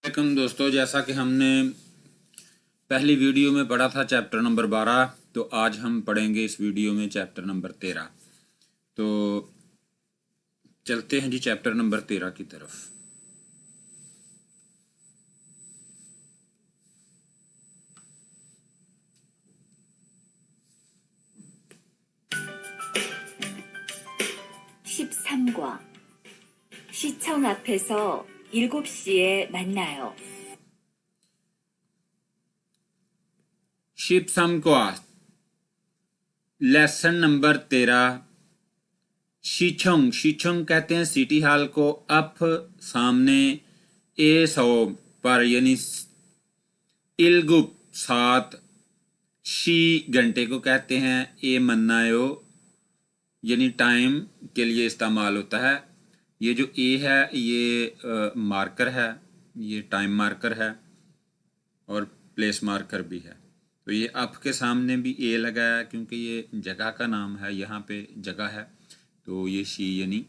वालेकुम दोस्तों, जैसा कि हमने पहली वीडियो में पढ़ा था चैप्टर नंबर 12, तो आज हम पढ़ेंगे इस वीडियो में चैप्टर नंबर 13। तो चलते हैं जी चैप्टर नंबर 13 की तरफ। (13과) 시청 앞에서 7시에 만나요. 13 लेसन नंबर 13। शीचोंग शीचोंग कहते हैं सिटी हॉल को। अप सामने, ए सौ पर यानी इलगुप 7, शी घंटे को कहते हैं, ए मन्नायो यानी टाइम के लिए इस्तेमाल होता है। ये जो ए है ये मार्कर है, ये टाइम मार्कर है और प्लेस मार्कर भी है। तो ये अप के सामने भी ए लगा है क्योंकि ये जगह का नाम है, यहाँ पे जगह है। तो ये शी यानी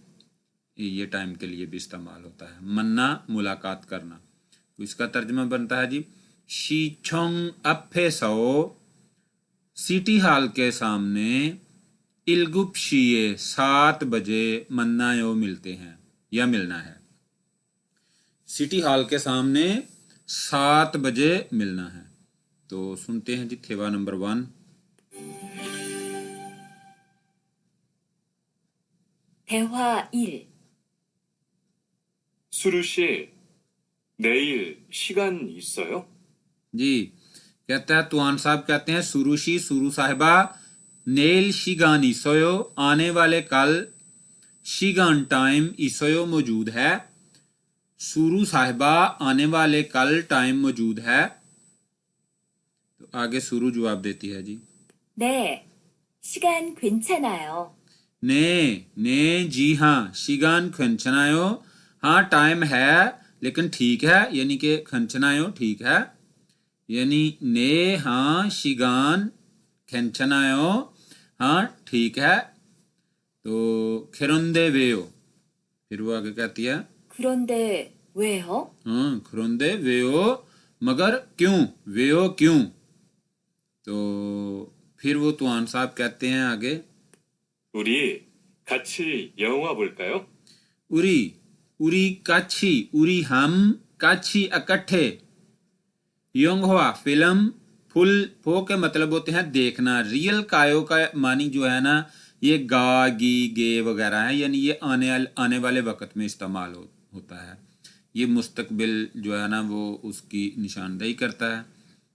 ये टाइम के लिए भी इस्तेमाल होता है। मन्ना मुलाकात करना, तो इसका तर्जुमा बनता है जी शी छोंग अफे सो सिटी हॉल के सामने इलगुप शीए 7 बजे मन्नायो मिलते हैं या मिलना है। सिटी हॉल के सामने 7 बजे मिलना है। तो सुनते हैं जी थेवा नंबर 1। 대화 1. 수루 씨, 내일 시간 있어요? जी कहता है तुआन साहब कहते हैं सुरुशी सुरु साहिबा नेल शिगान ईसोयो आने वाले कल, शिगान टाइम ईसोयो मौजूद है, सुरु साहिबा आने वाले कल टाइम मौजूद है। तो आगे सुरु जवाब देती है जी 네, 시간 괜찮아요. ने जी हाँ, शिगान खंचनायो हाँ टाइम है लेकिन ठीक है, यानी कि खंचनायो ठीक है, यानी ने हाँ शिगान खंचनायो हाँ ठीक है। तो खिरंदे वेयो, फिर वो आगे कहती है 그런데 왜요? हाँ खिरंदे वेयो मगर क्यों, वेयो क्यों। तो फिर वो तुआन साहब कहते हैं आगे 우리 같이 영화 볼까요? उरी उरी काछी, उरी हम काछी इकट्ठे, योंगवा फिल्म, फुल फो के मतलब होते हैं देखना। रियल कायो का मानी जो है ना ये गा गी गे वगैरह है, यानी ये आने वाले वक्त में इस्तेमाल होता है। ये मुस्तकबिल जो है ना वो उसकी निशानदेही करता है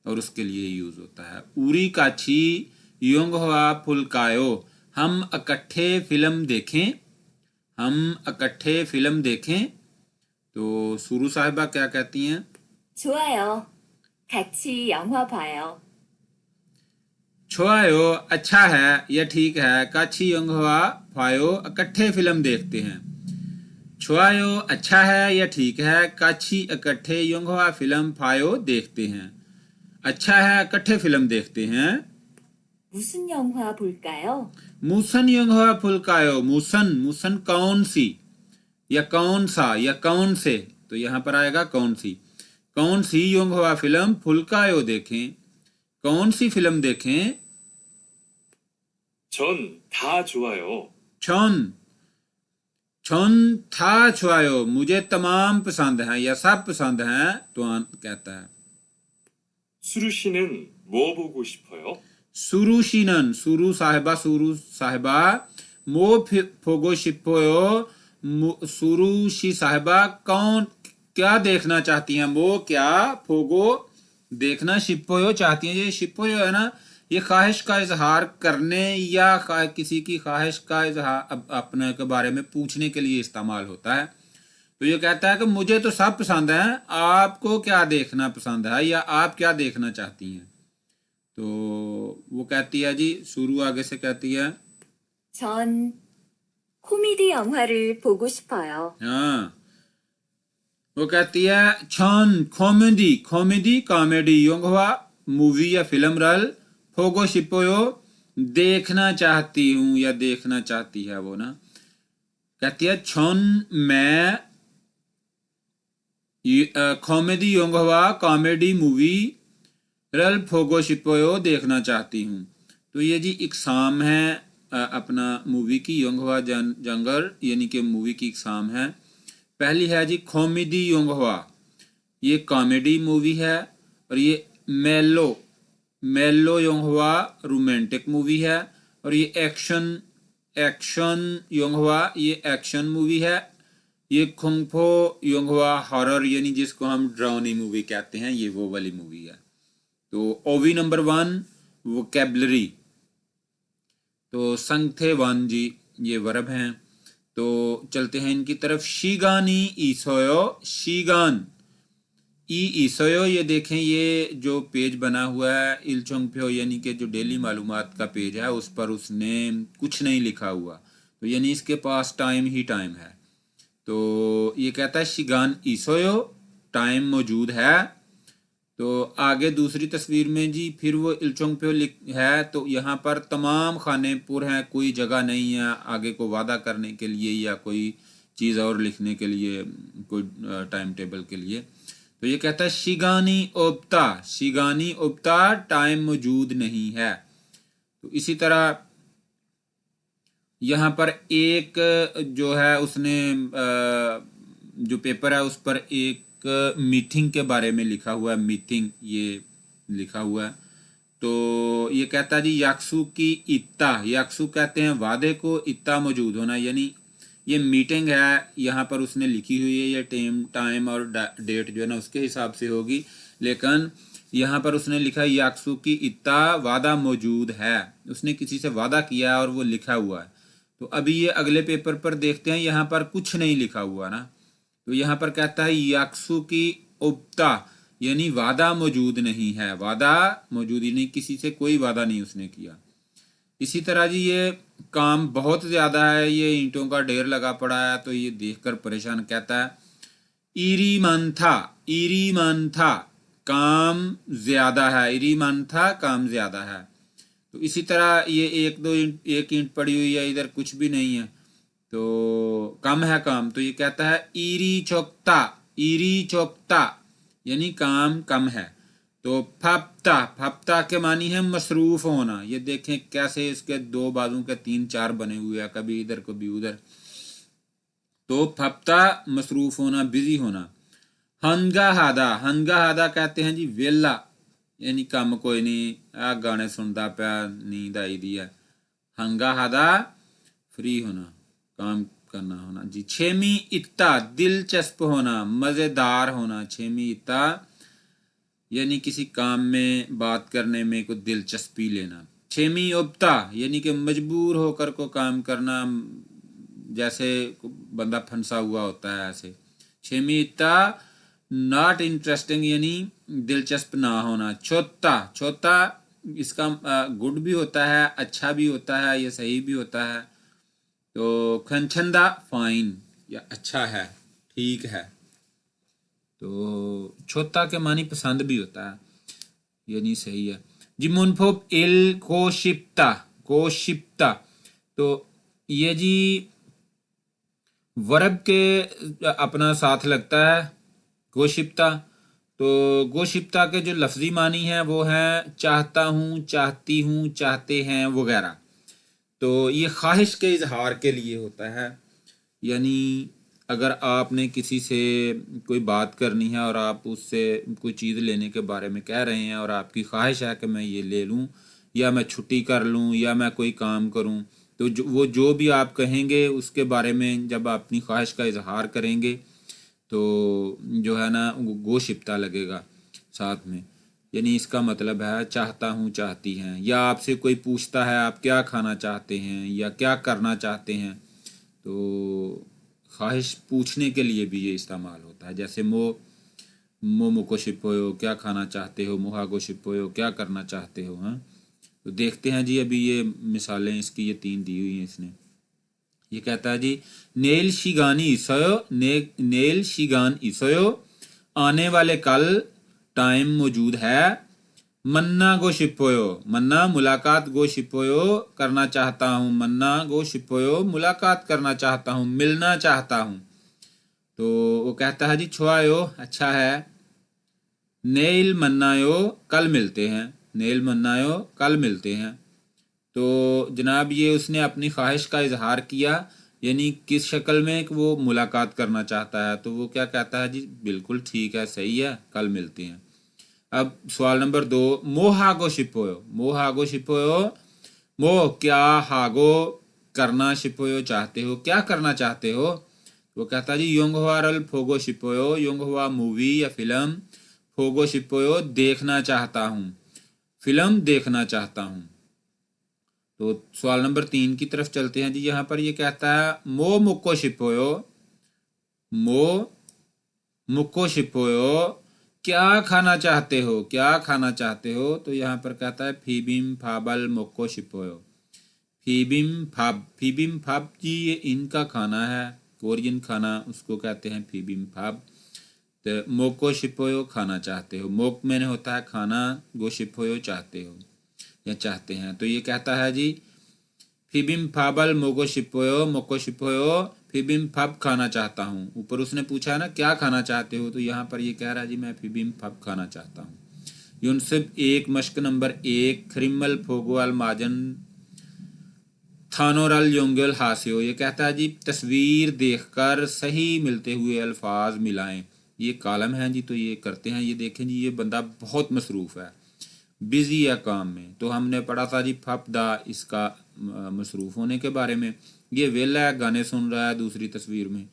और उसके लिए यूज़ होता है। उरी काछी योंगवा फुल कायो, हम इकट्ठे फिल्म देखें, हम इकट्ठे फिल्म देखें। तो सुरु साहिबा क्या कहती हैं 좋아요. 같이 영화 봐요. छोआयो अच्छा है या ठीक है, काछी योंगवा फायो इकट्ठे फिल्म देखते हैं। छोआयो अच्छा है या ठीक है, काछी इकट्ठे योंगवा फिल्म फायो देखते हैं। अच्छा है इकट्ठे फिल्म देखते हैं। 무슨 영화 볼까요? मूसन योंगवा फुलकायो, मूसन मूसन कौन सी या कौन सा या कौन से, तो यहाँ पर आएगा कौन सी। कौन सी योंगवा फिल्म फुलकायो देखें, कौन सी फिल्म देखें। 전 다 좋아요. छन छन था छुआयो मुझे तमाम पसंद हैं या सब पसंद हैं। तो कहता है 수루 씨는 뭐 보고 싶어요? सुरुशिनन सुरु साहिबा मो फोगो शिपोयो, सुरुशी साहिबा कौन क्या देखना चाहती हैं, वो क्या फोगो देखना, शिपोयो चाहती हैं। ये शिपोयो है ना ये ख्वाहिश का इजहार करने या किसी की ख्वाहिश का इजहार अपने के बारे में पूछने के लिए इस्तेमाल होता है। तो ये कहता है कि मुझे तो सब पसंद है, आपको क्या देखना पसंद है या आप क्या देखना चाहती हैं। तो वो कहती है जी शुरू आगे से कहती है 전 코미디 영화를 보고 싶어요. हाँ, वो कहती है छन कॉमेडी कॉमेडी कॉमेडी योंगवा मूवी या फिल्म रल, फोगो शिपोयो देखना चाहती हूँ या देखना चाहती है वो ना। कहती है छन मैं कॉमेडी योंगवा कॉमेडी मूवी रल फोगो शिपोयो देखना चाहती हूँ। तो ये जी इकसाम है अपना मूवी की योंगवा जंगर यानी कि मूवी की इकसाम है। पहली है जी कॉमेडी योंगवा, ये कॉमेडी मूवी है। और ये मेलो मेलो योंगवा रोमांटिक मूवी है। और ये एक्शन योंगवा ये एक्शन मूवी है। ये खुंगफो योंगवा हॉरर यानी जिसको हम ड्राउनी मूवी कहते हैं, ये वो वाली मूवी है। तो ओवी नंबर 1 वोकैबलरी, तो संगथे वन जी ये वर्ब हैं। तो चलते हैं इनकी तरफ। शीगानी ईसोयो, शीगान ईसोयो, ये देखें ये जो पेज बना हुआ है इलचोंगप्यो यानी कि जो डेली मालूमात का पेज है उस पर उसने कुछ नहीं लिखा हुआ, तो यानी इसके पास टाइम ही टाइम है। तो ये कहता है शिगान ईसोयो, टाइम मौजूद है। तो आगे दूसरी तस्वीर में जी फिर वो इलचोंगप्यो है। तो यहाँ पर तमाम खाने पुर हैं, कोई जगह नहीं है आगे को वादा करने के लिए या कोई चीज़ और लिखने के लिए, कोई टाइम टेबल के लिए। तो ये कहता है शिगानी ओप्ता टाइम मौजूद नहीं है। तो इसी तरह यहाँ पर एक जो है उसने जो पेपर है उस पर एक मीटिंग के बारे में लिखा हुआ है, मीटिंग ये लिखा हुआ है। तो ये कहता है जी याक्सु की इत्ता, याक्सु कहते हैं वादे को, इत्ता मौजूद होना, यानी ये मीटिंग है यहाँ पर उसने लिखी हुई है, ये टाइम और डेट जो है ना उसके हिसाब से होगी, लेकिन यहाँ पर उसने लिखा है याक्सु की इत्ता वादा मौजूद है, उसने किसी से वादा किया है और वो लिखा हुआ है। तो अभी ये अगले पेपर पर देखते हैं, यहाँ पर कुछ नहीं लिखा हुआ ना। तो यहाँ पर कहता है याक्सु की उप्ता यानी वादा मौजूद नहीं है, वादा मौजूद ही नहीं, किसी से कोई वादा नहीं उसने किया। इसी तरह जी ये काम बहुत ज़्यादा है, ये ईंटों का ढेर लगा पड़ा है, तो ये देखकर परेशान, कहता है इरी मंथा काम ज़्यादा है, इरी मंथा काम ज़्यादा है। तो इसी तरह ये एक ईंट पड़ी हुई है, इधर कुछ भी नहीं है, तो कम है काम। तो ये कहता है इरी चौकता यानी काम कम है। तो फप्ता के मानी है मसरूफ होना, ये देखें कैसे इसके दो बाजू के 3-4 बने हुए हैं, कभी इधर कभी उधर। तो फप्ता मसरूफ होना, बिजी होना। हंगा हादा कहते हैं जी वेला यानी काम कोई नहीं, आ गाने सुनता पाया, नींद आई दी है। हंगा हादा फ्री होना, काम करना होना जी। छेमी इत्ता दिलचस्प होना, मज़ेदार होना। छेमी इत्ता यानी किसी काम में बात करने में कोई दिलचस्पी लेना। छेमी उब्ता यानी कि मजबूर होकर को काम करना, जैसे बंदा फंसा हुआ होता है ऐसे। छेमी इत्ता नॉट इंटरेस्टिंग यानी दिलचस्प ना होना। छोटा इसका गुड भी होता है, अच्छा भी होता है, ये सही भी होता है। तो खनछंदा फाइन या अच्छा है, ठीक है। तो छोटा के मानी पसंद भी होता है, यानी सही है जी। मुनफोप एल कोशिप्ता, तो ये जी वर्ब के अपना साथ लगता है गोशिप्ता। तो गोशिप्ता के जो लफ्ज़ी मानी है वो है चाहता हूँ, चाहती हूँ, चाहते हैं वगैरह। तो ये ख्वाहिश के इजहार के लिए होता है, यानी अगर आपने किसी से कोई बात करनी है और आप उससे कोई चीज़ लेने के बारे में कह रहे हैं और आपकी ख्वाहिश है कि मैं ये ले लूँ या मैं छुट्टी कर लूँ या मैं कोई काम करूँ, तो वो जो भी आप कहेंगे उसके बारे में जब आप अपनी ख्वाहिश का इजहार करेंगे तो जो है ना गोशिप्ता लगेगा साथ में, यानी इसका मतलब है चाहता हूँ, चाहती हैं। या आपसे कोई पूछता है आप क्या खाना चाहते हैं या क्या करना चाहते हैं, तो ख्वाहिश पूछने के लिए भी ये इस्तेमाल होता है। जैसे मोमो को शिपोयो क्या खाना चाहते हो, मुहा को शिपोयो क्या करना चाहते हो। हाँ, तो देखते हैं जी अभी ये मिसालें इसकी, ये 3 दी हुई हैं इसने। ये कहता है जी नेल शिगान इसोयो आने वाले कल टाइम मौजूद है। मन्ना गो शिपोयो, मन्ना मुलाकात गो शिपोयो करना चाहता हूँ, मन्ना गो शिपोयो मुलाकात करना चाहता हूँ, मिलना चाहता हूँ। तो वो कहता है जी छोआयो अच्छा है, नेल मन्नायो कल मिलते हैं, नेल मन्नायो कल मिलते हैं। तो जनाब ये उसने अपनी ख्वाहिश का इजहार किया, यानी किस शक्ल में कि वो मुलाकात करना चाहता है। तो वो क्या कहता है जी बिल्कुल ठीक है, सही है, कल मिलते हैं। अब सवाल नंबर 2, मोहागो शिपोयो, मोहागो शिपोयो, मोह क्या, हागो करना, शिपोयो चाहते हो, क्या करना चाहते हो। वो कहता है जी योंगहवा रल फोगो शिपोयो, योंगहवा मूवी या फिल्म, फोगो शिपोयो देखना चाहता हूँ, फिल्म देखना चाहता हूँ। तो सवाल नंबर 3 की तरफ चलते हैं जी। यहाँ पर ये कहता है मो मुक्को शिपोयो, मो मुक्को शिपोयो क्या खाना चाहते हो, क्या खाना चाहते हो। तो यहाँ पर कहता है फीबिम फाबल मुक्को शिपोयो, फीबिम फाब, फीबिम फाब जी ये इनका खाना है, कोरियन खाना, उसको कहते हैं फीबिम फाब। तो मोको शिपोयो खाना चाहते हो, मोक मैंने होता है खाना, गो शिपोयो चाहते हो या चाहते हैं। तो ये कहता है जी फिबिम फाबल मोको शिपोयो, मोको शिपोयो फिबिम फब खाना चाहता हूँ। ऊपर उसने पूछा है ना क्या खाना चाहते हो, तो यहाँ पर ये कह रहा है जी मैं फिबिम फब खाना चाहता हूँ। यूनसिफ 1 मश्क नंबर 1, खरिमल फोगोल माजन थानोरल योंगल हासियो। ये कहता है जी तस्वीर देखकर सही मिलते हुए अल्फाज मिलाएं। ये कॉलम है जी, तो ये करते हैं। ये देखें जी ये बंदा बहुत मसरूफ़ है, बिजी है काम में। तो हमने पढ़ा था जी फपदा इसका मसरूफ़ होने के बारे में। ये वेला है, गाने सुन रहा है दूसरी तस्वीर में,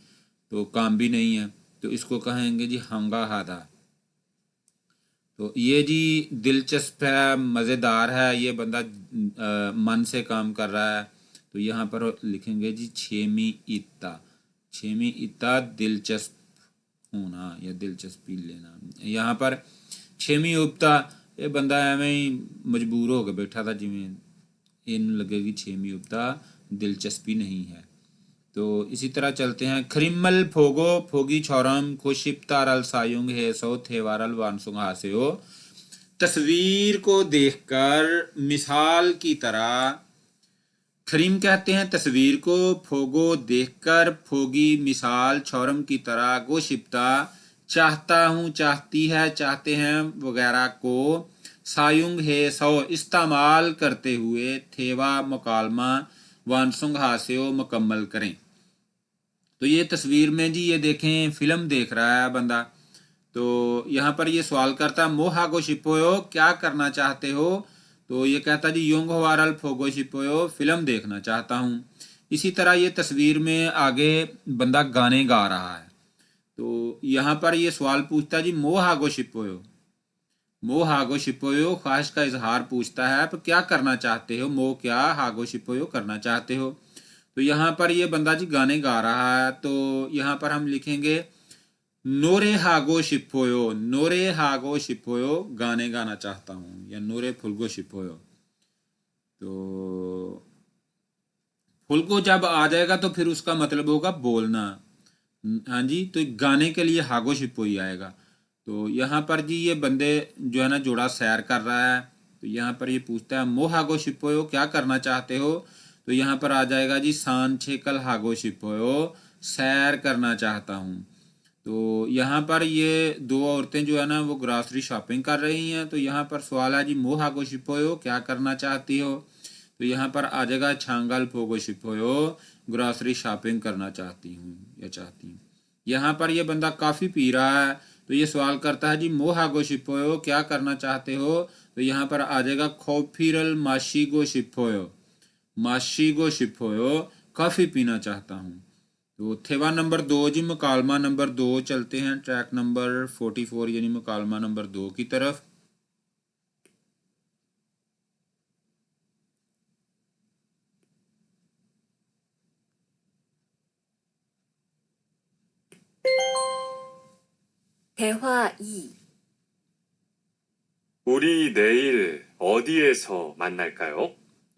तो काम भी नहीं है, तो इसको कहेंगे जी हंगा हादा। तो ये जी दिलचस्प है, मज़ेदार है, ये बंदा मन से काम कर रहा है। तो यहाँ पर लिखेंगे जी छेमी इत्ता, छेमी इत्ता दिलचस्प होना या दिलचस्पी लेना। यहाँ पर छेमी उपता, ये बंदा एवं ही मजबूर हो के बैठा था, जिमें इन लगेगी छेमी उपता दिलचस्पी नहीं है। तो इसी तरह चलते हैं खरिमल फोगो फोगी छोरम खुशिप तारल सायुंग है सो थेवारल वानसुंग हासेओ। तस्वीर को देखकर मिसाल की तरह, खरीम कहते हैं तस्वीर को, फोगो देखकर, फोगी मिसाल, छोरम की तरह, गोशिप्ता चाहता हूँ, चाहती है, चाहते हैं वगैरह को, सायुंग है सौ इस्तेमाल करते हुए, थेवा मुकालमा, वानसुंग हास्यो मुकम्मल करें। तो ये तस्वीर में जी ये देखें फिल्म देख रहा है बंदा। तो यहाँ पर ये सवाल करता है मोहागो शिपोयो क्या करना चाहते हो। तो ये कहता जी योंग वारल फोगो शिपोयो फिल्म देखना चाहता हूँ। इसी तरह ये तस्वीर में आगे बंदा गाने गा रहा है। तो यहाँ पर ये सवाल पूछता जी मोहागो शिपोयो, मोहागो शिपोयो ख्वाहिश का इजहार पूछता है, तो क्या करना चाहते हो, मो क्या, हागो शिपोयो करना चाहते हो। तो यहाँ पर ये बंदा जी गाने गा रहा है। तो यहाँ पर हम लिखेंगे नोरे हागो शिपोयो, नोरे हागो शिपोयो गाने गाना चाहता हूँ, या नोरे फुलगो शिपोयो। तो फुलगो जब आ जाएगा तो फिर उसका मतलब होगा बोलना। हाँ जी, तो गाने के लिए हागो शिपोई आएगा। तो यहाँ पर जी ये बंदे जो है ना जोड़ा सैर कर रहा है। तो यहाँ पर ये पूछता है मो हागो शिपोयो क्या करना चाहते हो। तो यहाँ पर आ जाएगा जी सान छेकल हागो शिपोयो सैर करना चाहता हूँ। तो यहाँ पर ये दो औरतें जो है ना वो ग्रॉसरी शॉपिंग कर रही हैं। तो यहाँ पर सवाल है जी मो हागो शिपोयो क्या करना चाहती हो। तो यहाँ पर आ जाएगा छांगल फोगो शिपोयो ग्रॉसरी शॉपिंग करना चाहती हूँ या चाहती हूँ। यहाँ पर ये बंदा काफ़ी पी रहा है। तो ये सवाल करता है जी मो हागो शिपोयो क्या करना चाहते हो। तो यहाँ पर आ जाएगा खोफिरल माशीगो शिपोयो, माशीगो शिपोयो काफ़ी पीना चाहता हूँ। तो थेवा नंबर 2 जी मुकालमा नंबर 2 चलते हैं ट्रैक नंबर 44 यानी मुकालमा नंबर 2 की तरफ। 대화 2. 우리 내일 어디에서 만날까요?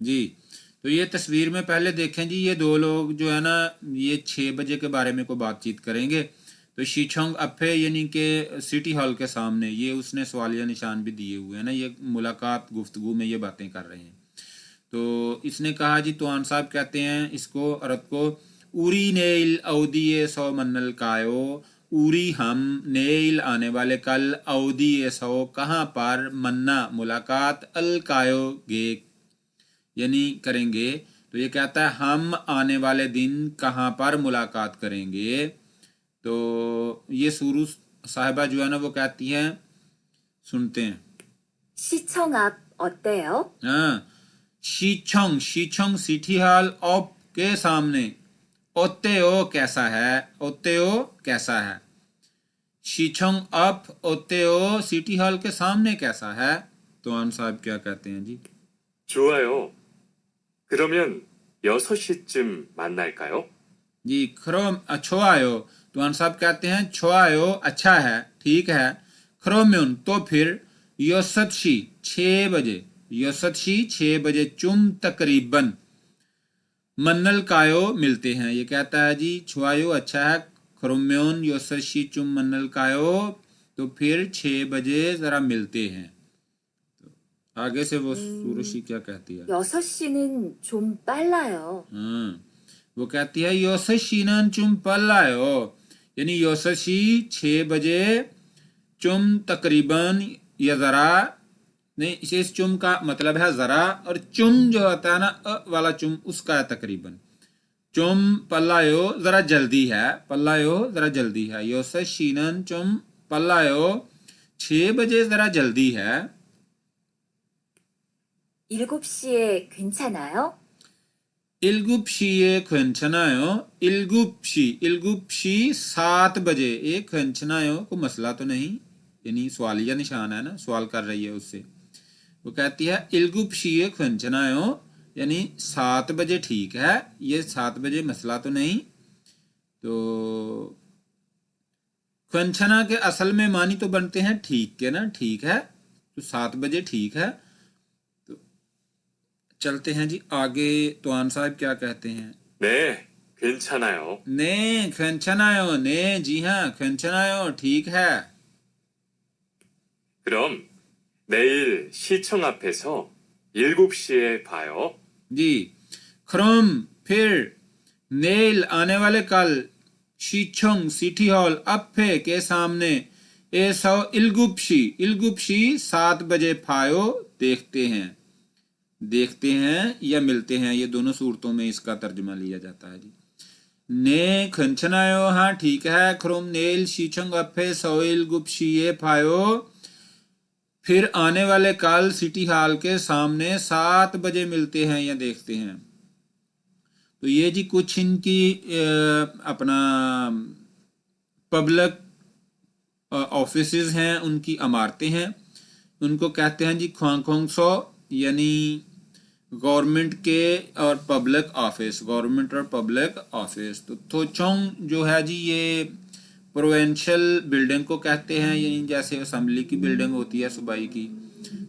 जी, तो ये तस्वीर में पहले देखें जी ये दो लोग जो है ना ये 6 बजे के बारे में कोई बातचीत करेंगे। तो शीचोंग अफे यानी कि सिटी हॉल के सामने, ये उसने सवालिया निशान भी दिए हुए हैं ना, ये मुलाकात गुफ्तगू में ये बातें कर रहे हैं। तो इसने कहा जी तोआन साहब कहते हैं इसको औरत को उरी नेल अवधीएसो मन्नलकायो, उरी हम, नेल आने वाले कल, अवधीएसो कहाँ पर, मन्ना मुलाकात, अलकायो गे यानी करेंगे। तो ये कहता है हम आने वाले दिन कहाँ पर मुलाकात करेंगे। तो ये सुरु साहिबा जो है ना वो कहती हैं, सुनते हैं। 시청 앞 어때요? हाँ, शीचोंग, शीचोंग सिटी हॉल ऑफ के सामने, ओतेओ कैसा है, ओतेओ कैसा है। शीचोंग अप ओतेओ सिटी हॉल के सामने कैसा है। तो आन साहब क्या कहते हैं जी। 좋아요. 그러면 6시쯤 만날까요? जी खरोम छोआयो, तो आन साहब कहते हैं छोआयो अच्छा है, ठीक है। खरोम्युन तो फिर, योसतशी 6 बजे, योसतशी 6 बजे, चुम तकरीबन, मन्नल कायो मिलते हैं। ये कहता है जी छुआयो अच्छा है, खरोम्योन योसतशी चुम मन्नल कायो, तो फिर 6 बजे जरा मिलते हैं। तो आगे से वो सूरशी क्या कहती है। 6시는 좀 빨라요. वो कहती है योसशीनन चुम पल्लायो, यानी योसशी 6 बजे, चुम तकरीबन या जरा, नहीं इस चुम का मतलब है जरा, और चुम जो होता है ना वाला चुम उसका है तकरीबन। चुम पल्लायो जरा जल्दी है, पल्लायो जरा जल्दी है, योसशीनन चुम पल्लायो 6 बजे जरा जल्दी है। 7시에 괜찮아요? इलगुप्शीए खंचनायो, इलगुप्शी, इलगुप्शी 7 बजे, एक खंचनायो को मसला तो नहीं, यानी सवालिया निशान है ना, सवाल कर रही है उससे। वो कहती है इलगुप्शीए खंचनायो, यानी 7 बजे ठीक है, ये 7 बजे मसला तो नहीं। तो खंचना के असल में मानी तो बनते हैं ठीक के ना, ठीक है, तो 7 बजे ठीक है। चलते हैं जी आगे। तो आन साहब क्या कहते हैं। 네, 괜찮아요. ने खंचनायो, ने जी हाँ खंचनायो ठीक है। 그럼 내일 시청 앞에서 7시에 봐요. जी खरोम फिर, नेल आने वाले कल, शीचोंग सिटी हॉल अफे के सामने, एसो इलगुप्शी, इलगुप्शी 7 बजे फायो देखते हैं, देखते हैं या मिलते हैं, ये दोनों सूरतों में इसका तर्जुमा लिया जाता है जी। ने खंचनायो हाँ ठीक है, खरोम नेल शीचोंग अफे सोइल गुप्शीए फायो, फिर आने वाले कल सिटी हॉल के सामने 7 बजे मिलते हैं या देखते हैं। तो ये जी कुछ इनकी अपना पब्लिक ऑफिसेज हैं, उनकी इमारतें हैं, उनको कहते हैं जी ख्वांगखोंगसो, यानी गवर्नमेंट के और पब्लिक ऑफिस, गवर्नमेंट और पब्लिक ऑफिस। तो थोचोंग जो है जी ये प्रोविंशियल बिल्डिंग को कहते हैं, यानी जैसे असेंबली की बिल्डिंग होती है सूबाई की।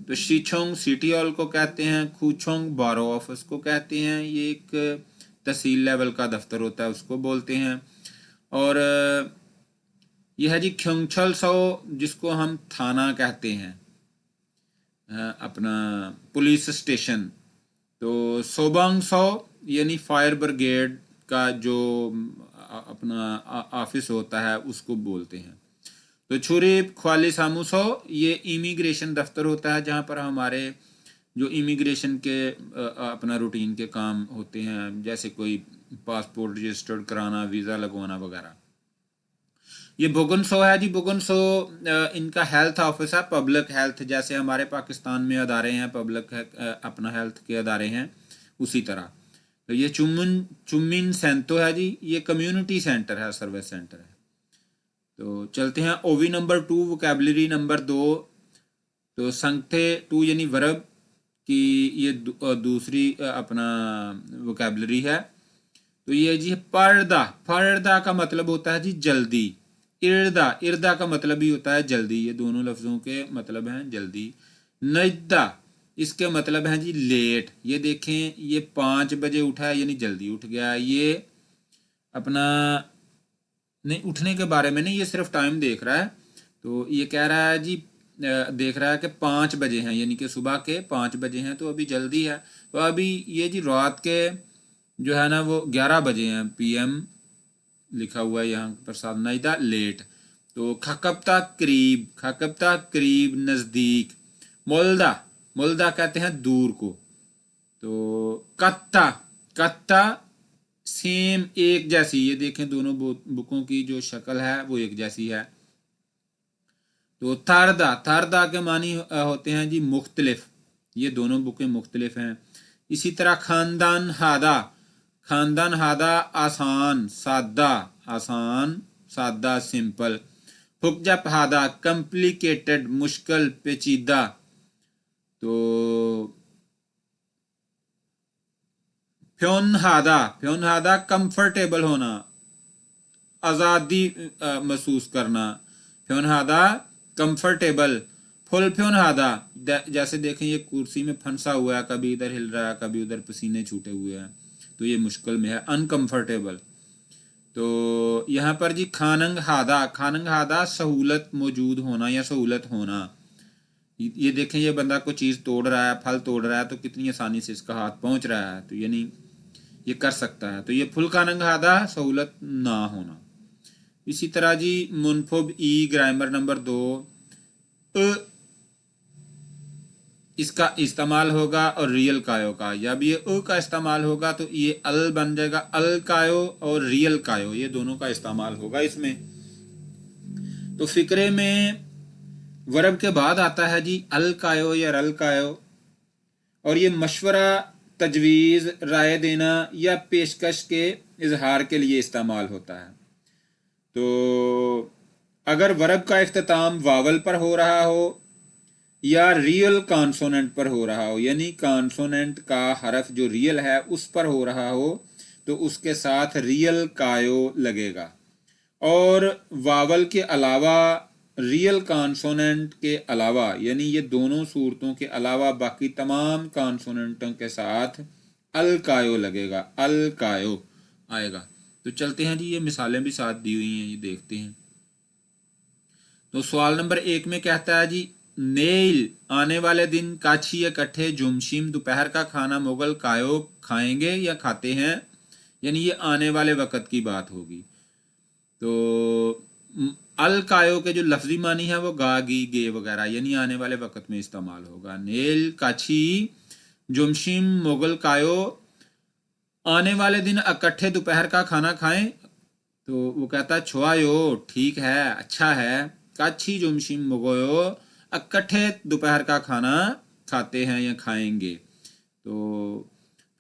तो शीचोंग सिटी हॉल को कहते हैं, खूचोंग बारो ऑफिस को कहते हैं, ये एक तहसील लेवल का दफ्तर होता है उसको बोलते हैं। और यह है जी ख्योंगछल सो, जिसको हम थाना कहते हैं, अपना पुलिस स्टेशन। तो सोबांग सो यानी फायर ब्रिगेड का जो अपना ऑफिस होता है उसको बोलते हैं। तो छुरीब ख्वाली सामुसो ये इमिग्रेशन दफ्तर होता है, जहाँ पर हमारे जो इमिग्रेशन के अपना रूटीन के काम होते हैं, जैसे कोई पासपोर्ट रजिस्टर्ड कराना, वीज़ा लगवाना वगैरह। ये बुगनसो है जी, बुगनसो इनका हेल्थ ऑफिस है, पब्लिक हेल्थ, जैसे हमारे पाकिस्तान में अदारे हैं पब्लिक अपना हेल्थ के अदारे हैं उसी तरह। तो ये चुमिन सेंतो है जी, ये कम्युनिटी सेंटर है, सर्विस सेंटर है। तो चलते हैं ओवी नंबर 2, वोकैबुलरी नंबर 2। तो संगठे 2 यानी वर्ब की ये दूसरी अपना वोकैबुलरी है। तो ये जी पर्दा, पर्दा का मतलब होता है जी जल्दी। इर्दा, इर्दा का मतलब ही होता है जल्दी, ये दोनों लफ्ज़ों के मतलब हैं जल्दी। नजदा, इसके मतलब हैं जी लेट। ये देखें ये 5 बजे उठा है, यानी जल्दी उठ गया। ये अपना नहीं उठने के बारे में नहीं, ये सिर्फ टाइम देख रहा है। तो ये कह रहा है जी देख रहा है कि 5 बजे हैं, यानी कि सुबह के 5 बजे हैं, तो अभी जल्दी है। तो अभी ये जी रात के जो है ना वो 11 बजे हैं, PM लिखा हुआ है यहाँ पर साधनाइदा लेट। तो खकबता करीब नज़दीक। मोल्दा मोल्दा कहते हैं दूर को। तो कत्ता कत्ता सेम एक जैसी, ये देखें दोनों बुकों की जो शक्ल है वो एक जैसी है। तो थारदा के मानी होते हैं जी मुख्तलिफ, ये दोनों बुकें मुख्तलिफ हैं। इसी तरह खानदान हादा आसान सादा सिंपल। हुक्जप हादा कॉम्प्लिकेटेड मुश्किल पेचीदा। तो फ्योन हादा कंफर्टेबल होना, आज़ादी महसूस करना। फ्योन हादा कंफर्टेबल। फुल फ्योन हादा जैसे देखें ये कुर्सी में फंसा हुआ है, कभी इधर हिल रहा है कभी उधर, पसीने छूटे हुए हैं, तो ये मुश्किल में है, अनकंफर्टेबल। तो यहाँ पर जी खानंग हादा सहूलत मौजूद होना या सहूलत होना। ये देखें ये बंदा कोई चीज़ तोड़ रहा है, फल तोड़ रहा है, तो कितनी आसानी से इसका हाथ पहुंच रहा है, तो यानी ये कर सकता है। तो ये फुल खानंग हादा सहूलत ना होना। इसी तरह जी मुनफुब ग्रामर नंबर 2, इसका इस्तेमाल होगा और रियल कायो का, जब ये का इस्तेमाल होगा तो ये अल बन जाएगा, अल कायो और रियल कायो ये दोनों का इस्तेमाल होगा इसमें। तो फिक्रे में वर्ब के बाद आता है जी अल कायो या रल कायो, और ये मशवरा, तजवीज़, राय देना या पेशकश के इजहार के लिए इस्तेमाल होता है। तो अगर वर्ब का इख्तिताम वावल पर हो रहा हो या रियल कॉन्सोनेंट पर हो रहा हो, यानी कॉन्सोनेंट का हरफ जो रियल है उस पर हो रहा हो, तो उसके साथ रियल कायो लगेगा। और वावल के अलावा, रियल कॉन्सोनेंट के अलावा, यानी ये दोनों सूरतों के अलावा बाकी तमाम कॉन्सोनेंटों के साथ अल कायो लगेगा, अल कायो आएगा। तो चलते हैं जी, ये मिसालें भी साथ दी हुई हैं, ये देखते हैं। तो सवाल नंबर 1 में कहता है जी नेल आने वाले दिन, काछी इकट्ठे, जुमशिम दोपहर का खाना, मुगल कायो खाएंगे या खाते हैं, यानी ये आने वाले वक़्त की बात होगी। तो अल कायो के जो लफ्जी मानी है वो गा गी गे वगैरह, यानी आने वाले वक़्त में इस्तेमाल होगा। नेल काछी जुमशिम मुगल कायो, आने वाले दिन इकट्ठे दोपहर का खाना खाएं, तो वो कहता है छुआयो ठीक है, अच्छा है। काछी जुमशिम मुगोयो, इकट्ठे दोपहर का खाना खाते हैं या खाएंगे। तो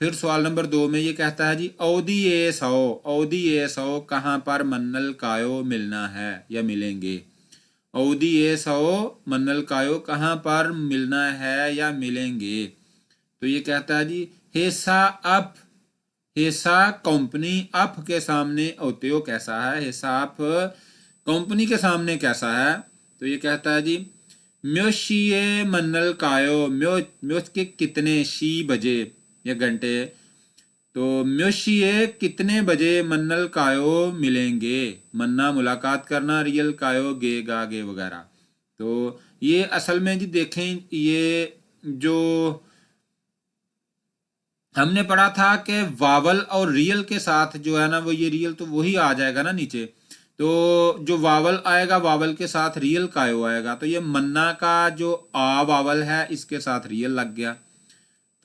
फिर सवाल नंबर 2 में ये कहता है जी औदी ए सौ कहाँ पर मन्नल कायो मिलना है या मिलेंगे। औदी ए सौ मन्नल कायो कहाँ पर मिलना है या मिलेंगे। तो ये कहता है जी हेसा कंपनी अप के सामने औत्यो कैसा है, हेसा अप कंपनी के सामने कैसा है। तो ये कहता है जी म्योशिए मन्नल कायो, म्योश के कितने, शी बजे या घंटे, तो म्योशिए कितने बजे मन्नल कायो मिलेंगे, मन्ना मुलाकात करना, रियल कायो गे गा गे वगैरह। तो ये असल में जी देखें, ये जो हमने पढ़ा था कि वावल और रियल के साथ जो है ना वो, ये रियल तो वही आ जाएगा ना नीचे, तो जो वावल आएगा वावल के साथ रियल कायो आएगा। तो ये मन्ना का जो आ वावल है इसके साथ रियल लग गया,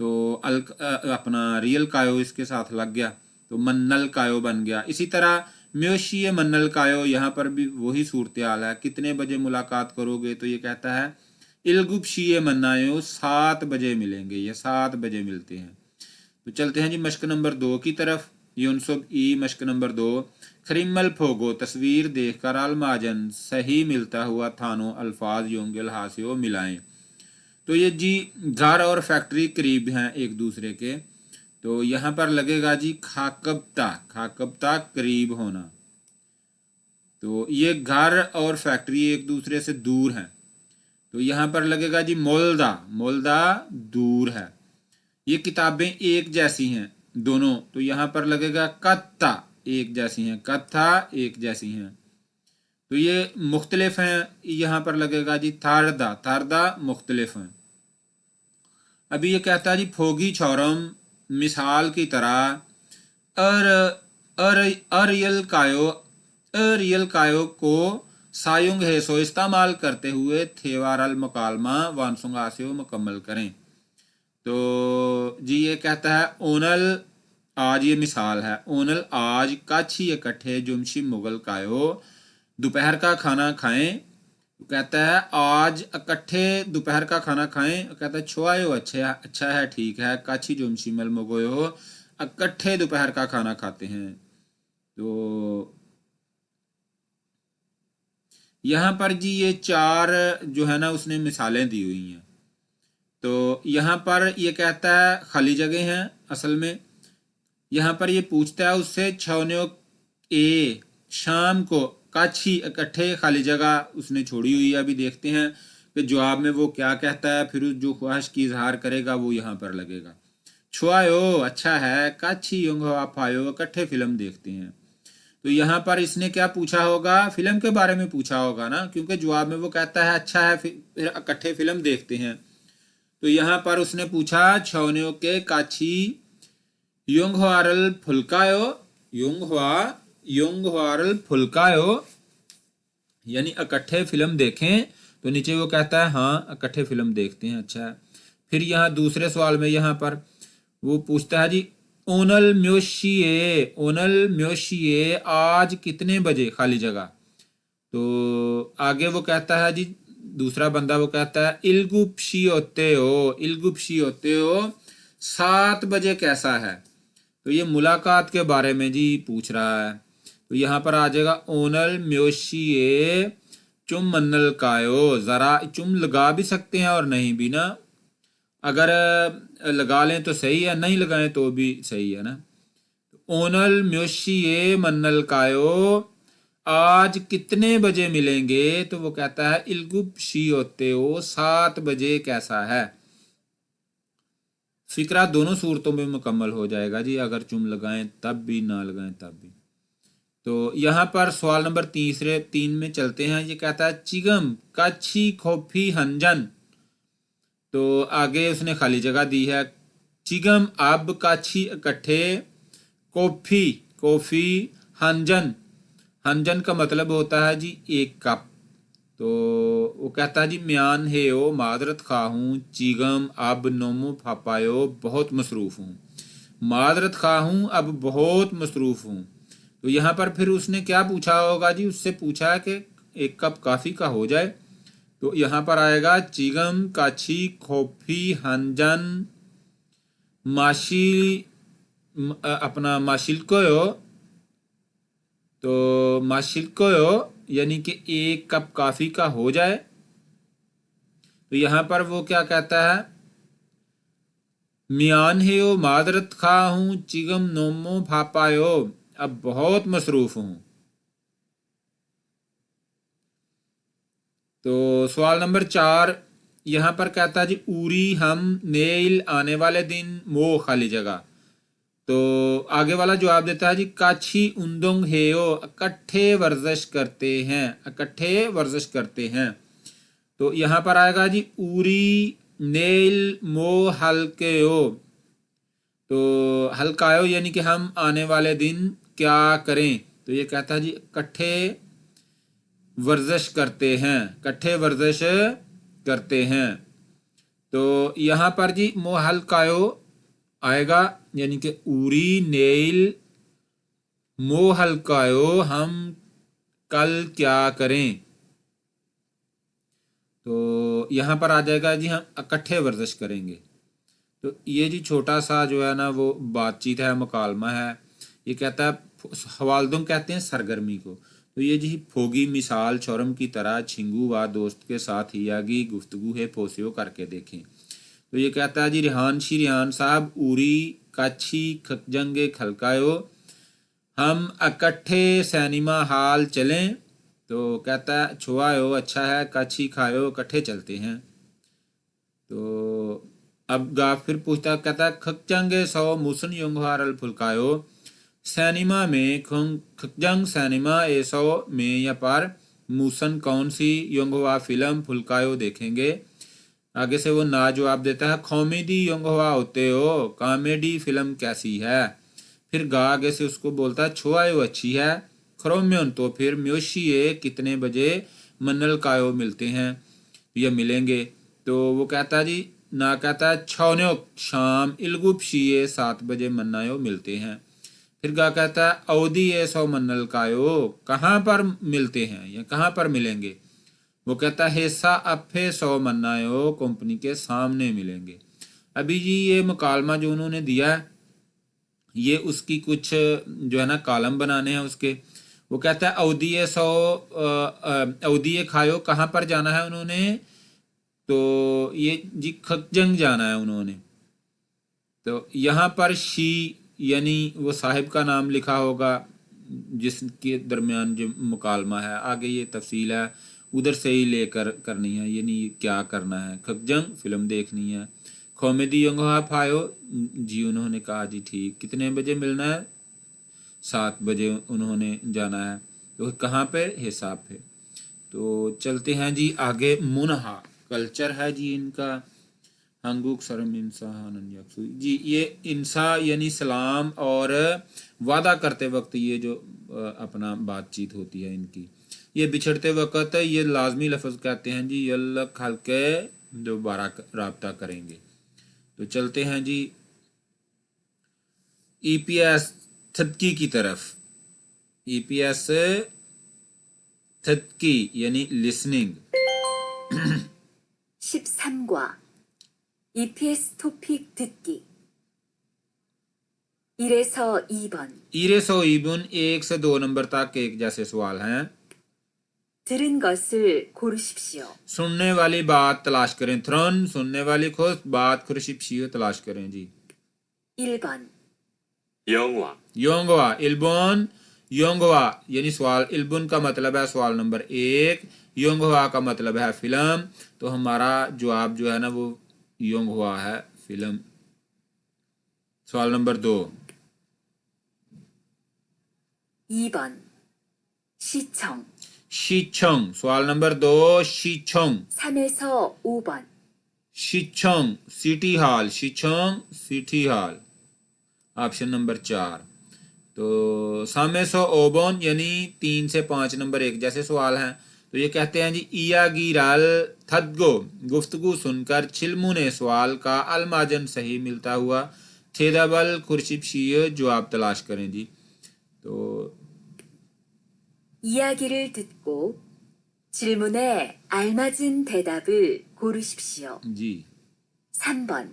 तो अपना रियल कायो इसके साथ लग गया, तो मन्नल कायो बन गया। इसी तरह म्योशी मन्नल कायो, यहाँ पर भी वही सूरत हाल है, कितने बजे मुलाकात करोगे, तो ये कहता है इलगुब शीए मन्नायो, 7 बजे मिलेंगे, ये 7 बजे मिलते हैं। तो चलते हैं जी मश्क नंबर 2 की तरफ। यूनसुब मश्क नंबर 2, खरिमल फोगो तस्वीर देखकर अलमाजन सही मिलता हुआ थानो अल्फाज योंगिल हासियो मिलाएं। तो ये जी घर और फैक्ट्री करीब हैं एक दूसरे के, तो यहाँ पर लगेगा जी खाकबता करीब होना। तो ये घर और फैक्ट्री एक दूसरे से दूर हैं, तो यहाँ पर लगेगा जी मोल्दा दूर है। ये किताबें एक जैसी हैं दोनों, तो यहाँ पर लगेगा कत्ता एक जैसी हैं, कत्था एक जैसी हैं। तो ये मुख्तलिफ हैं, यहाँ पर लगेगा जी थारदा मुख्तलिफ हैं। अभी ये कहता है जी फोगी छौरम मिसाल की तरह, अर अर अरियल कायो को सायुंग हेसो इस्तेमाल करते हुए थेवारल मुकालमा वानसुंग आसियो मुकम्मल करें। तो जी ये कहता है ओनल आज, ये मिसाल है, ओनल आज काछी इकट्ठे जुमशी मुगल कायो दोपहर का खाना खाएं। कहता है आज इकट्ठे दोपहर का खाना खाएं। कहता है छुआयो अच्छा है ठीक है, काछी जुमशी मल मुगोयो इकट्ठे दोपहर का खाना खाते हैं। तो यहाँ पर जी ये चार जो है ना उसने मिसालें दी हुई हैं। तो यहाँ पर ये कहता है खाली जगह हैं असल में। यहाँ पर ये पूछता है उससे छौन्यो ए शाम को काछी इकट्ठे खाली जगह उसने छोड़ी हुई है। अभी देखते हैं कि जवाब में वो क्या कहता है, फिर जो ख्वाहिश की इजहार करेगा वो यहाँ पर लगेगा। छुआयो अच्छा है, काछी युंग आप आयो इकट्ठे फिल्म देखते हैं। तो यहाँ पर इसने क्या पूछा होगा, फिल्म के बारे में पूछा होगा ना, क्योंकि जवाब में वो कहता है अच्छा है फिर इकट्ठे फिल्म देखते हैं। तो यहाँ पर उसने पूछा छौनियों के काछी युंगवारल फुलकायो, युंगवारल फुलकायो यानी इकट्ठे फिल्म देखें। तो नीचे वो कहता है हाँ इकट्ठे फिल्म देखते हैं, अच्छा है। फिर यहाँ दूसरे सवाल में यहाँ पर वो पूछता है जी ओनल म्योशिए आज कितने बजे खाली जगह। तो आगे वो कहता है जी दूसरा बंदा वो कहता है इल्गुप्शी होते हो 7 बजे कैसा है। तो ये मुलाकात के बारे में जी पूछ रहा है। तो यहाँ पर आ जाएगा ओनल म्योशिए चुम मन्नल कायो, जरा चुम लगा भी सकते हैं और नहीं भी ना, अगर लगा लें तो सही है, नहीं लगाएं तो भी सही है ना। ओनल म्योशिए मन्नल कायो आज कितने बजे मिलेंगे। तो वो कहता है इल्गुप शी होते हो 7 बजे कैसा है। फिक्रा दोनों सूरतों में मुकम्मल हो जाएगा जी, अगर चुम लगाएं तब भी ना लगाएं तब भी। तो यहाँ पर सवाल नंबर 3 में चलते हैं। ये कहता है चिगम काछी खोफी हंजन। तो आगे उसने खाली जगह दी है। चिगम अब काछी इकट्ठे कॉफी हंजन का मतलब होता है जी 1 कप। तो वो कहता है जी म्यान है ओ मादरत खा हूँ चिगम अब नोमो फापायो बहुत मसरूफ हूँ, मादरत खा हूँ अब बहुत मसरूफ हूँ। तो यहाँ पर फिर उसने क्या पूछा होगा जी, उससे पूछा है कि 1 कप काफ़ी का हो जाए। तो यहाँ पर आएगा चिगम काछी खोफी हंजन अपना माशिलकोयो। तो माशिलकोयो यानी कि 1 कप काफ़ी का हो जाए। तो यहाँ पर वो क्या कहता है मियान हेयो मादरत खा हूँ चिगम नोमो फापायो अब बहुत मसरूफ हूँ। तो सवाल नंबर 4 यहाँ पर कहता है जी उरी हम नेल आने वाले दिन मो खाली जगह। तो आगे वाला जवाब देता है जी काछी उंदोंग हेयो इकट्ठे वर्जिश करते हैं। तो यहाँ पर आएगा जी उरी नेल मो हल्केयो। तो हल्कायो यानी कि हम आने वाले दिन क्या करें। तो ये कहता है जी इकट्ठे वर्जिश करते हैं। तो यहाँ पर जी मो हल्कायो आएगा यानी कि उरी नेल मो हल्कायो हम कल क्या करें। तो यहाँ पर आ जाएगा जी हम इकट्ठे वर्जिश करेंगे। तो ये जी छोटा सा जो है ना वो बातचीत है, मुकालमा है। ये कहता है हवालदुम कहते हैं सरगर्मी को। तो ये जी फोगी मिसाल चौरम की तरह छिंगू व दोस्त के साथ ही आगी गुफ्तगू है फोसियो करके देखें। तो ये कहता है जी रिहान साहब उरी काछी खजंगे खलकायो हम इकट्ठे सिनेमा हॉल चलें। तो कहता है छुआयो अच्छा है काछी खायो इकट्ठे चलते हैं। तो अब गा फिर पूछता कहता है खजंगे सौ मुसन युंगहारल फुलकायो सिनेमा में खजंग सिनेमा एसो में या पर मूसन कौन सी युंगवा फिल्म फुलकायो देखेंगे। आगे से वो ना जवाब देता है कॉमेडी युंगवा होते हो कॉमेडी फिल्म कैसी है। फिर गा आगे से उसको बोलता है छोआयो अच्छी है, खरोम्योन तो फिर म्योशिए कितने बजे, मनल कायो मिलते हैं या मिलेंगे। तो वो कहता है जी ना, कहता है छौन्योक शाम, इलगुप्शिए 7 बजे मन्नायो मिलते हैं। फिर गा कहता है अवधि ये सौ मन्नल कायो, कहाँ पर मिलते हैं या कहाँ पर मिलेंगे। वो कहता है हिस्सा अफे 100 मन्नायो, कंपनी के सामने मिलेंगे। अभी जी ये मुकालमा जो उन्होंने दिया है, ये उसकी कुछ जो है ना कॉलम बनाने हैं उसके। वो कहता है अवधि 100 अवधि खायो, कहाँ पर जाना है उन्होंने, तो ये जी खकजंग जाना है उन्होंने। तो यहाँ पर शी यानी वो साहिब का नाम लिखा होगा जिसके दरमियान जो मुकालमा है, आगे ये तफसील है उधर से ही लेकर करनी है, यानी क्या करना है। खकजंग फिल्म देखनी है। कॉमेडी यंगहा फायो जी, उन्होंने कहा जी ठीक, कितने बजे मिलना है, 7 बजे उन्होंने जाना है। तो कहाँ पे, हिसाब पे। तो चलते हैं जी आगे। मुनहा कल्चर है जी इनका। हंगुक सरम इंसा हनन जी, ये इंसा यानी सलाम और वादा करते वक्त ये जो अपना बातचीत होती है इनकी। ये बिछड़ते वक्त ये लाजमी लफ्ज़ कहते हैं जी, यल खल के दोबारा राब्ता करेंगे। तो चलते हैं जी ईपीएस थदकी की तरफ। ईपीएस थदकी यानी लिसनिंग। 13과 EPS 토픽 듣기 1에서 2번 1-2 1 से 2 नंबर तक एक जैसे सवाल हैं। 들은 것을 고르십시오. सुनने वाली बात तलाश करें। थ्रन सुनने वाली खुद, बात खुरशिप्शियो तलाश करें जी। 1번 영화, योंगवा इल्बोन, योंगवा यानी सवाल, इल्बुन का मतलब है सवाल नंबर 1, योंगवा का मतलब है फिल्म। तो हमारा जवाब जो है ना वो योंगवा है, फिल्म। सवाल नंबर 2 2번 시청 शीचोंग। सवाल नंबर 2 शीचोंग। 3에서 5번 शीचोंग सिटी हॉल, शीचोंग सिटी हॉल। Option number 4। तो सामे सो ओबोन यानी 3 से 5 नंबर एक जैसे सवाल हैं। तो ये कहते हैं जी इया गिराल थदगो, गुफ्तगू सुनकर छिलमू ने सवाल का अलमाजन सही मिलता हुआ छेदाबल खुर्शिप्शिय जवाब तलाश करें जी। तो 이야기를 듣고 질문에 알맞은 대답을 고르십시오. जी 3번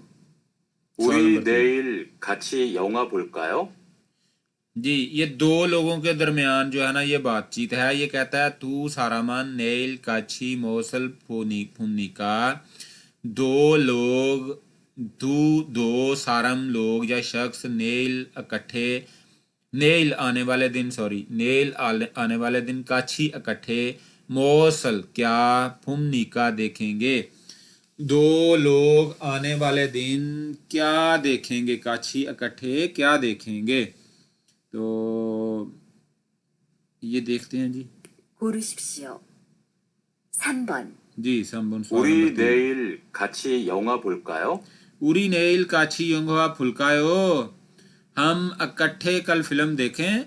우리 नंबर 3। 내일 같이 영화 볼까요? जी ये दो लोगों के दरमियान जो है ना ये बातचीत है। ये कहता है तू सारामान नेल काछी मोसल फुनिका, दो लोग, दो सारम लोग या शख्स, नेल इकट्ठे, नेल आने वाले दिन, सॉरी नेल आने वाले दिन, काछी इकट्ठे, मोसल क्या, फुनिका देखेंगे। दो लोग आने वाले दिन क्या देखेंगे, काछी इकट्ठे क्या देखेंगे। तो ये देखते हैं जी। 고르십시오. 3번 जी संबंध सवाल 우리 नंबर 3। 내일 같이 영화 볼까요? उरी नेल काछी यंगवा फुलकायो, हम इकट्ठे कल फिल्म देखें।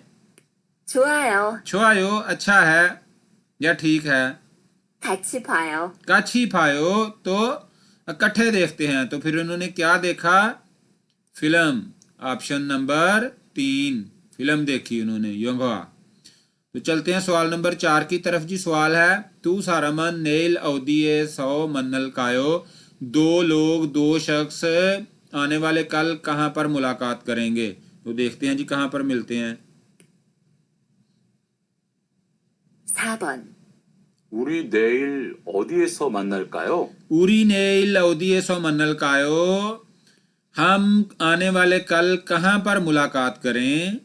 좋아요. छोआयो अच्छा है या ठीक है। 같이 봐요. काछी फायो तो इकट्ठे देखते हैं। तो फिर उन्होंने क्या देखा, फिल्म। ऑप्शन नंबर 3 फिल्म देखी उन्होंने, यंगवा। तो चलते हैं सवाल नंबर 4 की तरफ जी। सवाल है तू सारामन नेल अवधिये 100 मन्नल कायो, दो लोग, दो शख्स आने वाले कल कहाँ पर मुलाकात करेंगे। तो देखते हैं जी कहाँ पर मिलते हैं। 4번 우리 내일 어디에서 만날까요? उरी नेल अवधिये 100 मन्नल कायो, हम आने वाले कल कहाँ पर मुलाकात करें।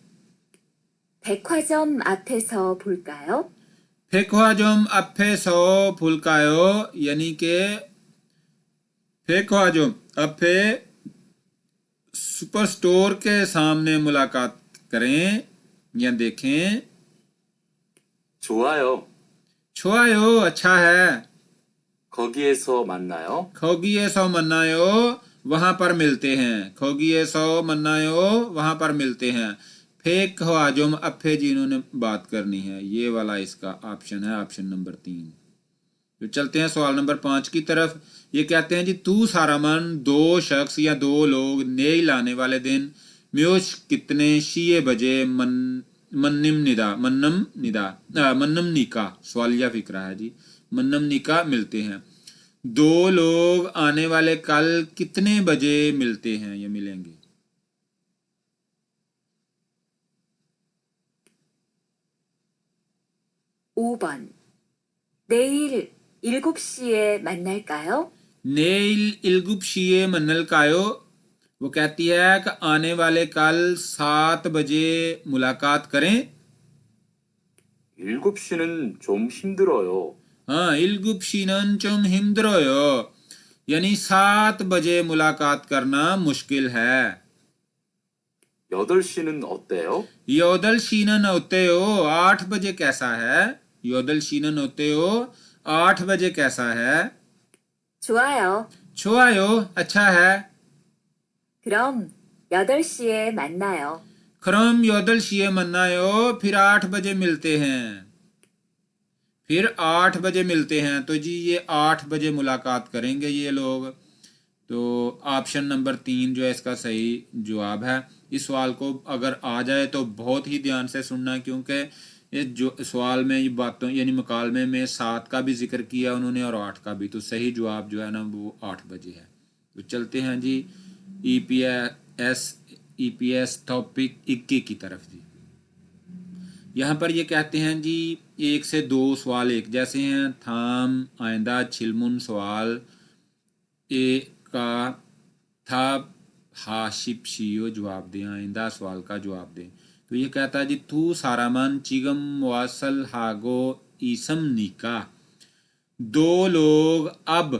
백화점 앞에서 볼까요? फेख्वाजम अफे 100 फुलकायो यानी के फेख्वाजम अफे सुपर स्टोर के सामने मुलाकात करें या देखें। 좋아요. छोआयो अच्छा है। 거기에서 만나요. खोगिए सो मन्नायो वहां पर मिलते हैं। खोगिए सो मन्नायो वहां पर मिलते हैं। फेक ख्वाजों में अफे जी इन्होंने बात करनी है। ये वाला इसका ऑप्शन है, ऑप्शन नंबर 3। तो चलते हैं सवाल नंबर 5 की तरफ। ये कहते हैं जी तू सारामन दो शख्स या दो लोग नेई लाने वाले दिन म्योश कितने शीए बजे मन्नम निका सवालिया फिक्रा है जी, मन्नम निका मिलते हैं। दो लोग आने वाले कल कितने बजे मिलते हैं या मिलेंगे? (5번) 내일 7시에 만날까요? नेल इल्गुप शीए मन्नल कायो, वो कहती है कि आने वाले कल 7 बजे मुलाकात करें। 7시는 좀 힘들어요. हाँ, इल्गुप शीनन चुम हिमद्रोयो, यानी 7 बजे मुलाकात करना मुश्किल है। 8시는 어때요? योदल शीनन होते हो 8 बजे कैसा है? योदल शीनन होते हो 8 बजे कैसा है? 좋아요. छोआयो अच्छा है। 그럼 8시에 만나요. खरम योदल शीए मन्नायो, फिर 8 बजे मिलते हैं। फिर 8 बजे मिलते हैं। तो जी ये 8 बजे मुलाकात करेंगे ये लोग। तो ऑप्शन नंबर 3 जो है इसका सही जवाब है। इस सवाल को अगर आ जाए तो बहुत ही ध्यान से सुनना, क्योंकि ये जो सवाल में ये बातों यानी मुकालमे में 7 का भी जिक्र किया उन्होंने और 8 का भी। तो सही जवाब जो है ना वो 8 बजे है। तो चलते हैं जी ईपीएस टॉपिक 21 की तरफ जी। यहाँ पर ये कहते हैं जी 1 से 2 सवाल एक जैसे हैं। थाम आइंदा छिलमुन सवाल ए का था हाशिप शियो जवाब दें, आइंदा सवाल का जवाब दें। तो ये कहता है जी तू सारामन चिगम वासल हागो ईसम निका, दो लोग अब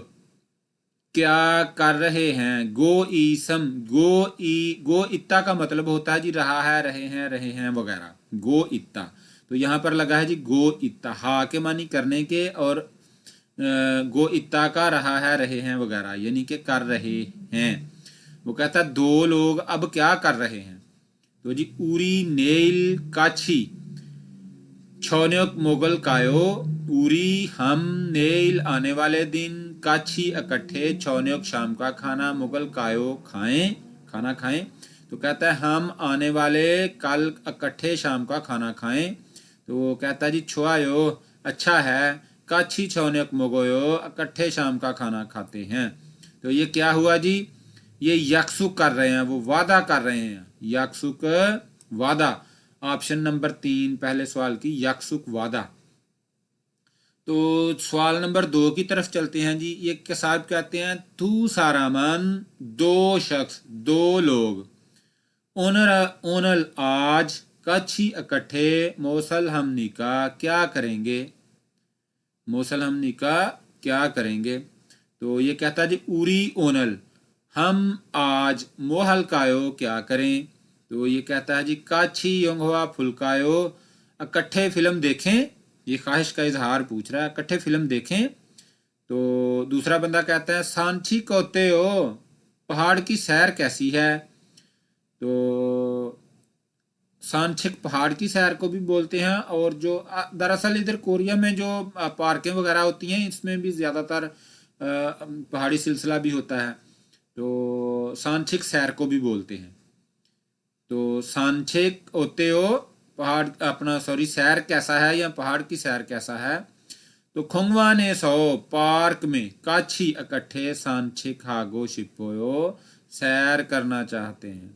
क्या कर रहे हैं? गो ईसम गो इत्ता का मतलब होता है जी रहा है, रहे हैं वगैरह, गो इत्ता। तो यहाँ पर लगा है जी गो इत्ता, हा के मानी करने के और गो इत्ता का रहा है, रहे हैं वगैरह, यानी कि कर रहे हैं। वो कहता है दो लोग अब क्या कर रहे हैं? तो जी उरी नेल काछी छोन्योक मोगल कायो, उरी हम नेल आने वाले दिन, काछी इकट्ठे, छोन्योक शाम का खाना, मुगल कायो खाना खाएं। तो कहता है हम आने वाले कल इकट्ठे शाम का खाना खाएं। तो वो कहता है जी छुआयो अच्छा है, काछी छोन्योक मोगोयो इकट्ठे शाम का खाना खाते हैं। तो ये क्या हुआ जी? ये यकसुक कर रहे हैं, वो वादा कर रहे हैं। यकसुक वादा, ऑप्शन नंबर 3 पहले सवाल की, यकसुक वादा। तो सवाल नंबर 2 की तरफ चलते हैं जी। ये के साहब कहते हैं तू सारामन दो शख्स दो लोग ओनल आज कच्छी इकट्ठे मौसल हमनी का क्या करेंगे? मौसल हमनी का क्या करेंगे? तो ये कहता है जी उरी ओनल हम आज मोहल कायो क्या करें? तो ये कहता है जी काछी योंगवा फुलकायो इकट्ठे फिल्म देखें। ये ख्वाहिश का इजहार पूछ रहा है, इकट्ठे फिल्म देखें। तो दूसरा बंदा कहता है सांची कोते हो पहाड़ की सैर कैसी है? तो सांचिक पहाड़ की सैर को भी बोलते हैं। और जो दरअसल इधर कोरिया में जो पार्कें वगैरह होती हैं इसमें भी ज़्यादातर पहाड़ी सिलसिला भी होता है, तो सांचिक सैर को भी बोलते हैं। तो सांचिक होते हो पहाड़ अपना सैर कैसा है या पहाड़ की सैर कैसा है? तो खुंगवा ने सो पार्क में काछी इकट्ठे सांचिक हागो शिपोयो सैर करना चाहते हैं।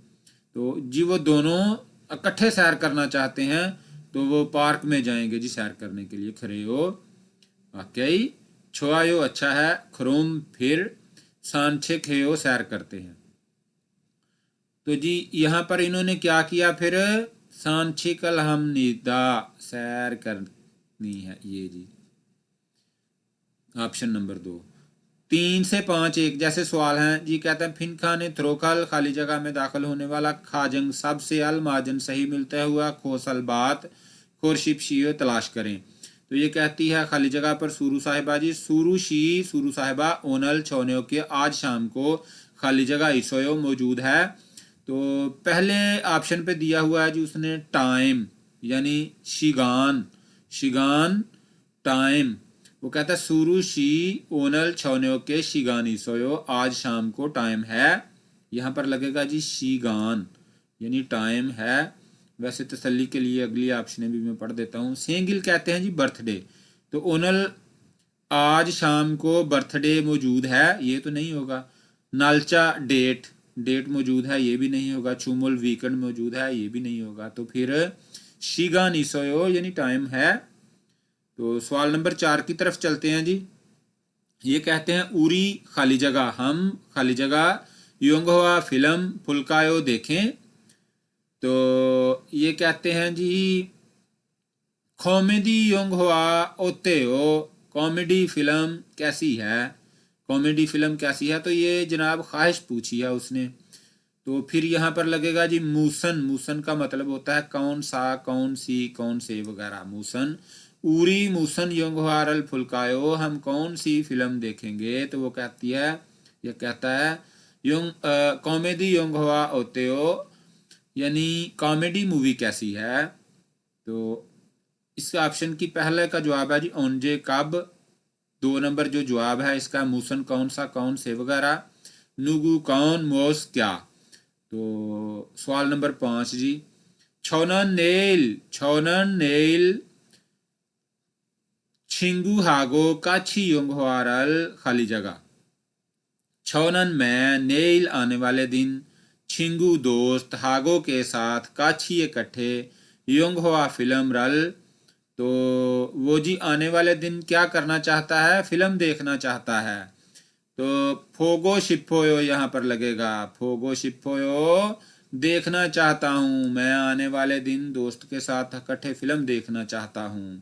तो जी वो दोनों इकट्ठे सैर करना चाहते हैं, तो वो पार्क में जाएंगे जी सैर करने के लिए। खरे हो वाकई, छोआयो अच्छा है, खरोम फिर, सांचिक है हो सैर करते हैं। तो जी यहाँ पर इन्होंने क्या किया फिर? सांचिकल हम निदा सैर करनी है ये जी, ऑप्शन नंबर 2। 3 से 5 एक जैसे सवाल हैं जी। कहते हैं फिनखा ने थ्रोखल खाली जगह में दाखिल होने वाला खाजंग सबसे अल माजन सही मिलता हुआ खोसल बात खोरशिप शियो तलाश करें। तो ये कहती है खाली जगह पर सुरू साहिबा जी सुरू साहिबा ओनल छोन्यो के आज शाम को खाली जगह इसोयो मौजूद है। तो पहले ऑप्शन पे दिया हुआ है जी उसने टाइम यानी शिगान टाइम। वो कहता है सुरू शी ओनल छोन्यो के शिगानी सोयो आज शाम को टाइम है। यहाँ पर लगेगा जी शिगान यानी टाइम है। वैसे तसल्ली के लिए अगली ऑप्शन भी मैं पढ़ देता हूँ। सेंगिल कहते हैं जी बर्थडे। तो ओनल आज शाम को बर्थडे मौजूद है, ये तो नहीं होगा। नालचा डेट मौजूद है, ये भी नहीं होगा। चुमुल वीकेंड मौजूद है, ये भी नहीं होगा। तो फिर शिगा निसोयो यानी टाइम है। तो सवाल नंबर 4 की तरफ चलते हैं जी। ये कहते हैं उरी खाली जगह हम खाली जगह योंगवा फिल्म फुल्कायो देखें। तो ये कहते हैं जी कॉमेडी योंगवा ओते हो कॉमेडी फिल्म कैसी है। कॉमेडी फिल्म कैसी है तो ये जनाब ख्वाहिश पूछी है उसने। तो फिर यहाँ पर लगेगा जी मूसन का मतलब होता है कौन सा, कौन सी, कौन से वगैरह। मूसन उरी मूसन योंगवारल फुल्कायो हम कौन सी फिल्म देखेंगे। तो वो कहती है यह कहता है कॉमेडी योंगवा ओते हो यानी कॉमेडी मूवी कैसी है। तो इस ऑप्शन की पहले का जवाब है जी ओंजे कब। 2 नंबर जो जवाब है इसका मूसन कौन सा, कौन से वगैरह। नुगु कौन, मोस क्या। तो सवाल नंबर 5 जी छोनन नेल छिंगू हागो काछी योंगवारल खाली जगह। छोनन में नेल आने वाले दिन, छिंगू दोस्त, हागो के साथ, काछी इकट्ठे, योंगवा फिल्म रल। तो वो जी आने वाले दिन क्या करना चाहता है, फिल्म देखना चाहता है। तो फोगो शिप्पोयो यहाँ पर लगेगा। फोगो शिप्पोयो देखना चाहता हूँ, मैं आने वाले दिन दोस्त के साथ इकट्ठे फिल्म देखना चाहता हूँ।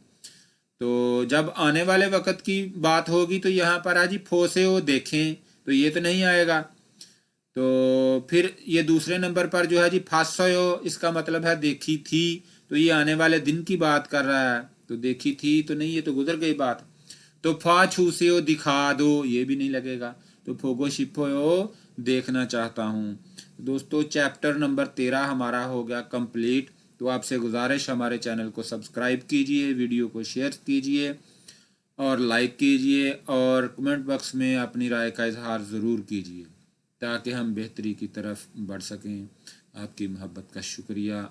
तो जब आने वाले वक्त की बात होगी तो यहाँ पर आज फोसेओ देखें, तो ये तो नहीं आएगा। तो फिर ये दूसरे नंबर पर जो है जी फासोयो, इसका मतलब है देखी थी। तो ये आने वाले दिन की बात कर रहा है, तो देखी थी तो नहीं, ये तो गुजर गई बात। तो फा छूसेओ दिखा दो, ये भी नहीं लगेगा। तो फोगो शिप्पोयो देखना चाहता हूँ। दोस्तों चैप्टर नंबर 13 हमारा हो गया कंप्लीट। तो आपसे गुजारिश हमारे चैनल को सब्सक्राइब कीजिए, वीडियो को शेयर कीजिए और लाइक कीजिए और कमेंट बॉक्स में अपनी राय का इजहार ज़रूर कीजिए ताकि हम बेहतरी की तरफ बढ़ सकें। आपकी मोहब्बत का शुक्रिया।